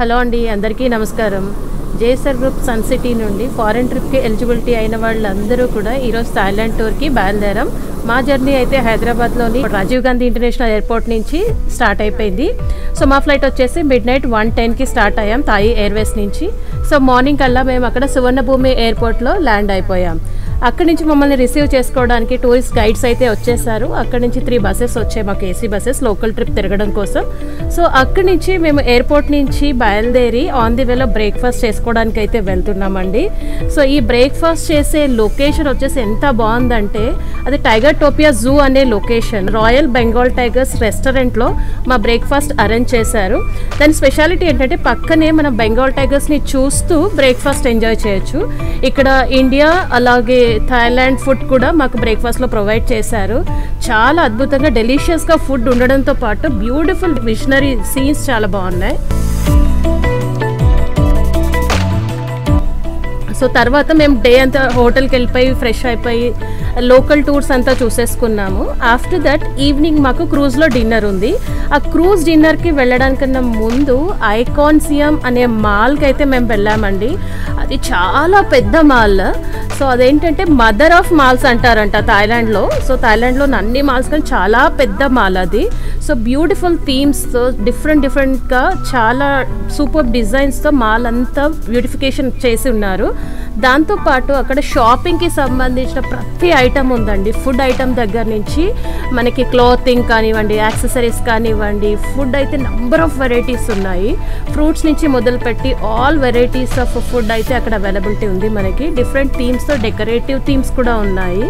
Hello అండి, అందరికీ నమస్కారం. జేఎస్ఆర్ గ్రూప్ సన్ సిటీ నుండి ఫారెన్ ట్రిప్కి ఎలిజిబిలిటీ అయిన వాళ్ళందరూ కూడా ఈరోజు థాయిలాండ్ టూర్కి బయలుదేరాం. మా జర్నీ అయితే హైదరాబాద్లోని రాజీవ్ గాంధీ ఇంటర్నేషనల్ ఎయిర్పోర్ట్ నుంచి స్టార్ట్ అయిపోయింది. సో మా ఫ్లైట్ వచ్చేసి మిడ్నైట్ 1:10కి స్టార్ట్ అయ్యాం థాయి ఎయిర్వేస్ నుంచి. సో మార్నింగ్ కల్లా మేము అక్కడ సువర్ణభూమి ఎయిర్పోర్ట్లో ల్యాండ్ అయిపోయాం. అక్కడి నుంచి మమ్మల్ని రిసీవ్ చేసుకోవడానికి టూరిస్ట్ గైడ్స్ అయితే వచ్చేసారు. అక్కడి నుంచి 3 బస్సెస్ వచ్చాయి మాకు, ఏసీ బస్సెస్, లోకల్ ట్రిప్ తిరగడం కోసం. సో అక్కడి నుంచి మేము ఎయిర్పోర్ట్ నుంచి బయలుదేరి ఆన్ ది వేలో బ్రేక్ఫాస్ట్ చేసుకోవడానికి అయితే వెళ్తున్నామండి. సో ఈ బ్రేక్ఫాస్ట్ చేసే లొకేషన్ వచ్చేసి ఎంత బాగుందంటే, అది టైగర్ టోపియా జూ అనే లొకేషన్. రాయల్ బెంగాల్ టైగర్స్ రెస్టారెంట్లో మా బ్రేక్ఫాస్ట్ అరేంజ్ చేశారు. దాని స్పెషాలిటీ ఏంటంటే, పక్కనే మనం బెంగాల్ టైగర్స్ని చూస్తూ బ్రేక్ఫాస్ట్ ఎంజాయ్ చేయొచ్చు. ఇక్కడ ఇండియా అలాగే థాయిలాండ్ ఫుడ్ కూడా మాకు బ్రేక్ఫాస్ట్లో ప్రొవైడ్ చేశారు. చాలా అద్భుతంగా డెలిషియస్గా ఫుడ్ ఉండడంతో పాటు బ్యూటిఫుల్ విజనరీ సీన్స్ చాలా బాగున్నాయి. సో తర్వాత మేము డే అంతా హోటల్కి వెళ్ళిపోయి ఫ్రెష్ అయిపోయి లోకల్ టూర్స్ అంతా చూసేసుకున్నాము. ఆఫ్టర్ దట్ ఈవినింగ్ మాకు క్రూజ్లో డిన్నర్ ఉంది. ఆ క్రూజ్ డిన్నర్కి వెళ్ళడానికన్నా ముందు ఐకాన్సియం అనే మాల్కి అయితే మేము వెళ్ళామండి. అది చాలా పెద్ద మాల్. సో అదేంటంటే మదర్ ఆఫ్ మాల్స్ అంటారంట థాయిలాండ్లో. సో థాయిలాండ్లో అన్ని మాల్స్ కానీ చాలా పెద్ద మాల్ అది. సో బ్యూటిఫుల్ థీమ్స్తో డిఫరెంట్గా చాలా సూపర్ డిజైన్స్తో మాల్ అంతా బ్యూటిఫికేషన్ చేసి ఉన్నారు. దాంతోపాటు అక్కడ షాపింగ్కి సంబంధించిన ప్రతి ఐటమ్ ఉందండి. ఫుడ్ ఐటమ్ దగ్గర నుంచి మనకి క్లాతింగ్ కానివ్వండి, యాక్సెసరీస్ కానివ్వండి, ఫుడ్ అయితే నెంబర్ ఆఫ్ వెరైటీస్ ఉన్నాయి. ఫ్రూట్స్ నుంచి మొదలుపెట్టి ఆల్ వెరైటీస్ ఆఫ్ ఫుడ్ అయితే అక్కడ అవైలబిలిటీ ఉంది. మనకి డిఫరెంట్ థీమ్స్తో డెకరేటివ్ థీమ్స్ కూడా ఉన్నాయి.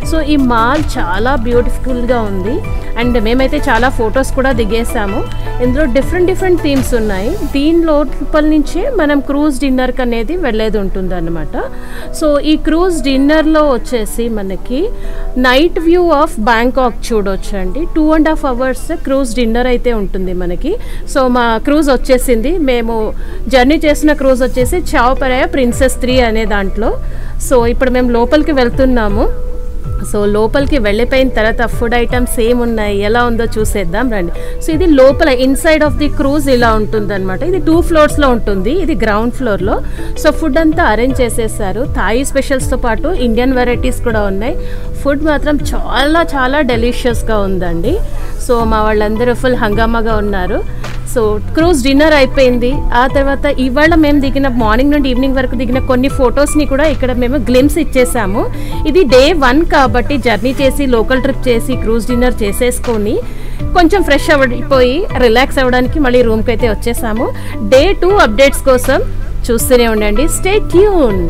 సో ఈ మాల్ చాలా బ్యూటిఫుల్గా ఉంది. అండ్ మేమైతే చాలా ఫొటోస్ కూడా దిగేసాము. ఇందులో డిఫరెంట్ థీమ్స్ ఉన్నాయి. దీని లోపల నుంచే మనం క్రూజ్ డిన్నర్కి అనేది వెళ్ళేది ఉంటుంది అన్నమాట. సో ఈ క్రూజ్ డిన్నర్లో వచ్చేసి మనకి నైట్ వ్యూ ఆఫ్ బ్యాంకాక్ చూడొచ్చు అండి. 2.5 hours క్రూజ్ డిన్నర్ అయితే ఉంటుంది మనకి. సో మా క్రూజ్ వచ్చేసింది. మేము జర్నీ చేసిన క్రూజ్ వచ్చేసి చావ్ పరాయా ప్రిన్సెస్ 3 అనే దాంట్లో. సో ఇప్పుడు మేము లోపలికి వెళ్తున్నాము. సో లోపలికి వెళ్ళిపోయిన తర్వాత ఫుడ్ ఐటమ్స్ ఏమున్నాయి, ఎలా ఉందో చూసేద్దాం రండి. సో ఇది లోపల ఇన్సైడ్ ఆఫ్ ది క్రూజ్ ఇలా ఉంటుంది అనమాట. ఇది 2 floors ఉంటుంది, ఇది గ్రౌండ్ ఫ్లోర్లో. సో ఫుడ్ అంతా అరేంజ్ చేసేసారు. థాయి స్పెషల్స్తో పాటు ఇండియన్ వెరైటీస్ కూడా ఉన్నాయి. ఫుడ్ మాత్రం చాలా డెలిషియస్గా ఉందండి. సో మా వాళ్ళందరూ ఫుల్ హంగామాగా ఉన్నారు. సో క్రూజ్ డిన్నర్ అయిపోయింది. ఆ తర్వాత ఇవాళ మేము దిగిన మార్నింగ్ నుండి ఈవినింగ్ వరకు దిగిన కొన్ని ఫొటోస్ని కూడా ఇక్కడ మేము గ్లిమ్స్ ఇచ్చేసాము. ఇది డే 1 కాబట్టి జర్నీ చేసి లోకల్ ట్రిప్ చేసి క్రూజ్ డిన్నర్ చేసేసుకొని కొంచెం ఫ్రెష్ అయిపోయి రిలాక్స్ అవ్వడానికి మళ్ళీ రూమ్కి అయితే వచ్చేసాము. డే 2 అప్డేట్స్ కోసం చూస్తూనే ఉండండి. Stay tune.